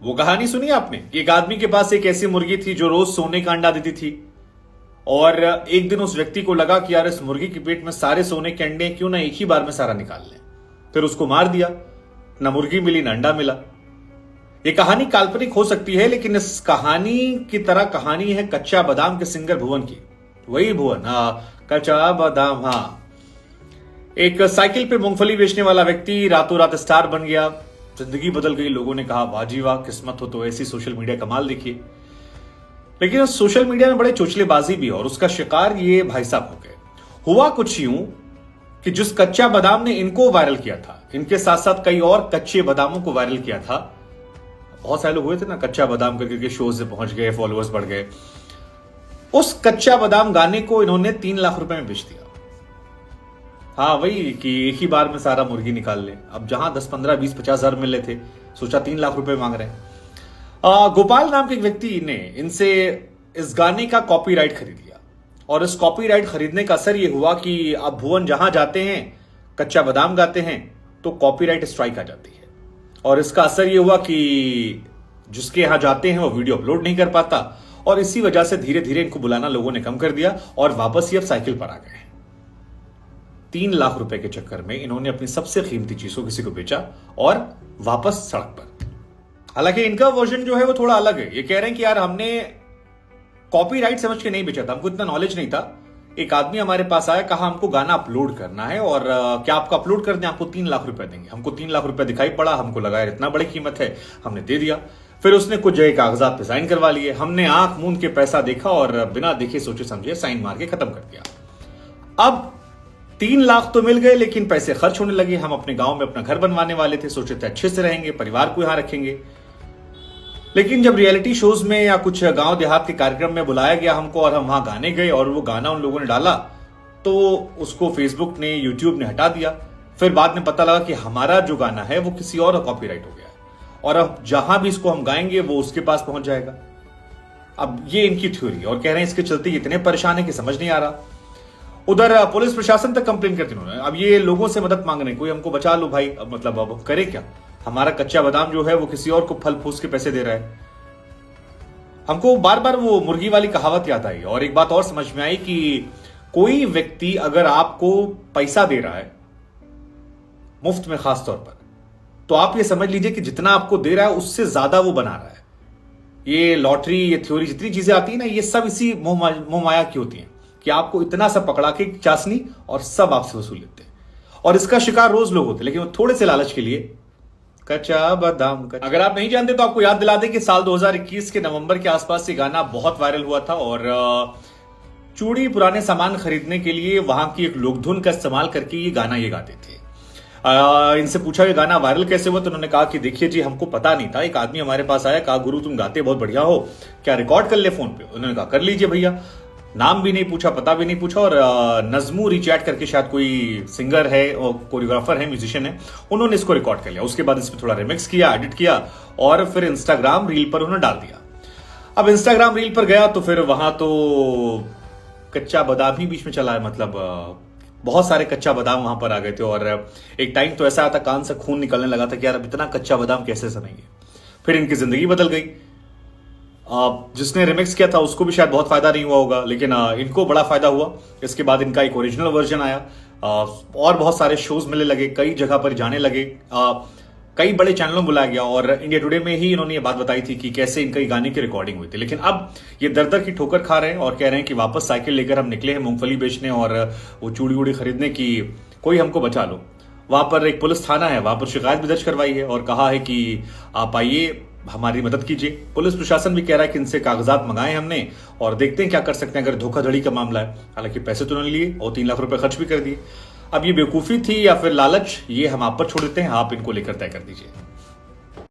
वो कहानी सुनी आपने? एक आदमी के पास एक ऐसी मुर्गी थी जो रोज सोने का अंडा देती थी, और एक दिन उस व्यक्ति को लगा कि यार इस मुर्गी के पेट में सारे सोने के अंडे, क्यों ना एक ही बार में सारा निकाल लें। फिर उसको मार दिया, ना मुर्गी मिली ना अंडा मिला। ये कहानी काल्पनिक हो सकती है, लेकिन इस कहानी की तरह कहानी है कच्चा बादाम के सिंगर भुवन की। वही भुवन, कच्चा बादाम। एक साइकिल पे मूंगफली बेचने वाला व्यक्ति रातों रात स्टार बन गया, जिंदगी बदल गई। लोगों ने कहा वाह जी वाह, किस्मत हो तो ऐसी सोशल मीडिया कमाल देखिए। लेकिन उस सोशल मीडिया में बड़े चोचलेबाजी भी, और उसका शिकार ये भाई साहब हो गए। हुआ कुछ यूं कि जिस कच्चा बादाम ने इनको वायरल किया था, इनके साथ साथ कई और कच्चे बादामों को वायरल किया था। बहुत सारे लोग हुए थे ना कच्चा बादाम करके शो से पहुंच गए, फॉलोअर्स बढ़ गए। उस कच्चा बादाम गाने को इन्होंने 3 लाख रुपए में बेच दिया। वही कि एक ही बार में सारा मुर्गी निकाल ले। अब जहां 10, 15, 20, 50 हजार मिल रहे थे, सोचा 3 लाख रुपए मांग रहे हैं। गोपाल नाम के एक व्यक्ति ने इनसे इस गाने का कॉपीराइट खरीद लिया, और इस कॉपीराइट खरीदने का असर यह हुआ कि अब भुवन जहां जाते हैं, कच्चा बादाम गाते हैं, तो कॉपीराइट स्ट्राइक आ जाती है। और इसका असर यह हुआ कि जिसके यहां जाते हैं वो वीडियो अपलोड नहीं कर पाता, और इसी वजह से धीरे धीरे इनको बुलाना लोगों ने कम कर दिया, और वापस ही अब साइकिल पर आ गए। 3 लाख रुपए के चक्कर में इन्होंने अपनी सबसे कीमती चीज को किसी को बेचा और वापस सड़क पर। हालांकि इनका वर्जन जो है वो थोड़ा अलग है। ये कह रहे हैं कि यार हमने कॉपीराइट समझ के नहीं बेचा था, हमको इतना नॉलेज नहीं था। एक आदमी हमारे पास आया, कहा हमको गाना अपलोड करना है, और क्या आपको अपलोड कर दें, आपको 3 लाख रुपए देंगे। हमको 3 लाख रुपए दिखाई पड़ा, हमको लगा यार इतना बड़ी कीमत है, हमने दे दिया। फिर उसने कुछ जगह कागजात पे साइन करवा लिए। हमने आंख मूंद के पैसा देखा और बिना देखे सोचे समझे साइन मार के खत्म कर दिया। अब 3 लाख तो मिल गए, लेकिन पैसे खर्च होने लगे। हम अपने गांव में अपना घर बनवाने वाले थे, सोचे थे अच्छे से रहेंगे, परिवार को यहां रखेंगे। लेकिन जब रियलिटी शोज में या कुछ गांव देहात के कार्यक्रम में बुलाया गया हमको, और हम वहां गाने गए, और वो गाना उन लोगों ने डाला, तो उसको फेसबुक ने, यूट्यूब ने हटा दिया। फिर बाद में पता लगा कि हमारा जो गाना है वो किसी और का कॉपीराइट हो गया, और अब जहां भी इसको हम गाएंगे वो उसके पास पहुंच जाएगा। अब ये इनकी थ्योरी, और कह रहे हैं इसके चलते इतने परेशान है कि समझ नहीं आ रहा। उधर पुलिस प्रशासन तक कंप्लेन करती उन्होंने। अब ये लोगों से मदद मांग रहे हैं, कोई हमको बचा लो भाई। अब मतलब अब करे क्या? हमारा कच्चा बादाम जो है वो किसी और को फल फूस के पैसे दे रहा है। हमको बार बार वो मुर्गी वाली कहावत याद आई, और एक बात और समझ में आई कि कोई व्यक्ति अगर आपको पैसा दे रहा है मुफ्त में, खास तौर पर, तो आप ये समझ लीजिए कि जितना आपको दे रहा है उससे ज्यादा वो बना रहा है। ये लॉटरी, ये थ्योरी, जितनी चीजें आती है ना, ये सब इसी मोह माया की होती हैं कि आपको इतना सब पकड़ा के चाशनी, और सब आपसे वसूल लेते हैं। और इसका शिकार रोज लोग होते हैं, लेकिन थोड़े से लालच के लिए कच्चा बादाम। अगर आप नहीं जानते तो आपको याद दिला दें कि साल 2021 के नवंबर के आसपास ये गाना बहुत वायरल हुआ था, और चूड़ी, पुराने सामान खरीदने के लिए वहां की एक लोकधुन का इस्तेमाल करके ये गाते थे। इनसे पूछा ये गाना वायरल कैसे हुआ, तो उन्होंने कहा कि देखिए जी, हमको पता नहीं था। एक आदमी हमारे पास आया, कहा गुरु तुम गाते बहुत बढ़िया हो, क्या रिकॉर्ड कर ले फोन पे? उन्होंने कहा कर लीजिए भैया। नाम भी नहीं पूछा, पता भी नहीं पूछा, और नजमू रिचैट करके शायद कोई सिंगर है और कोरियोग्राफर है, म्यूजिशियन है, उन्होंने इसको रिकॉर्ड कर लिया। उसके बाद इसमें थोड़ा रिमिक्स किया, एडिट किया, और फिर इंस्टाग्राम रील पर उन्होंने डाल दिया। अब इंस्टाग्राम रील पर गया तो फिर वहां तो कच्चा बादाम ही बीच में चला है। मतलब बहुत सारे कच्चा बादाम वहां पर आ गए थे, और एक टाइम तो ऐसा आता कान से खून निकलने लगा था कि यार अब इतना कच्चा बादाम कैसे सुनेंगे। फिर इनकी जिंदगी बदल गई। जिसने रिमिक्स किया था उसको भी शायद बहुत फायदा नहीं हुआ होगा, लेकिन इनको बड़ा फायदा हुआ। इसके बाद इनका एक ओरिजिनल वर्जन आया, और बहुत सारे शोज मिलने लगे, कई जगह पर जाने लगे, कई बड़े चैनलों में बुलाया गया, और इंडिया टुडे में ही इन्होंने ये बात बताई थी कि कैसे इनका गाने की रिकॉर्डिंग हुई थी। लेकिन अब ये दर दर की ठोकर खा रहे हैं, और कह रहे हैं कि वापस साइकिल लेकर हम निकले हैं मूंगफली बेचने और वो चूड़ी उड़ी खरीदने की, कोई हमको बचा लो। वहां पर एक पुलिस थाना है, वहां पर शिकायत भी दर्ज करवाई है, और कहा है कि आप आइए, हमारी मदद कीजिए। पुलिस प्रशासन भी कह रहा है कि इनसे कागजात मंगाए हमने, और देखते हैं क्या कर सकते हैं अगर धोखाधड़ी का मामला है। हालांकि पैसे तो उन्होंने लिए और 3 लाख रुपए खर्च भी कर दिए। अब ये बेवकूफी थी या फिर लालच, ये हम आप पर छोड़ देते हैं, आप इनको लेकर तय कर दीजिए।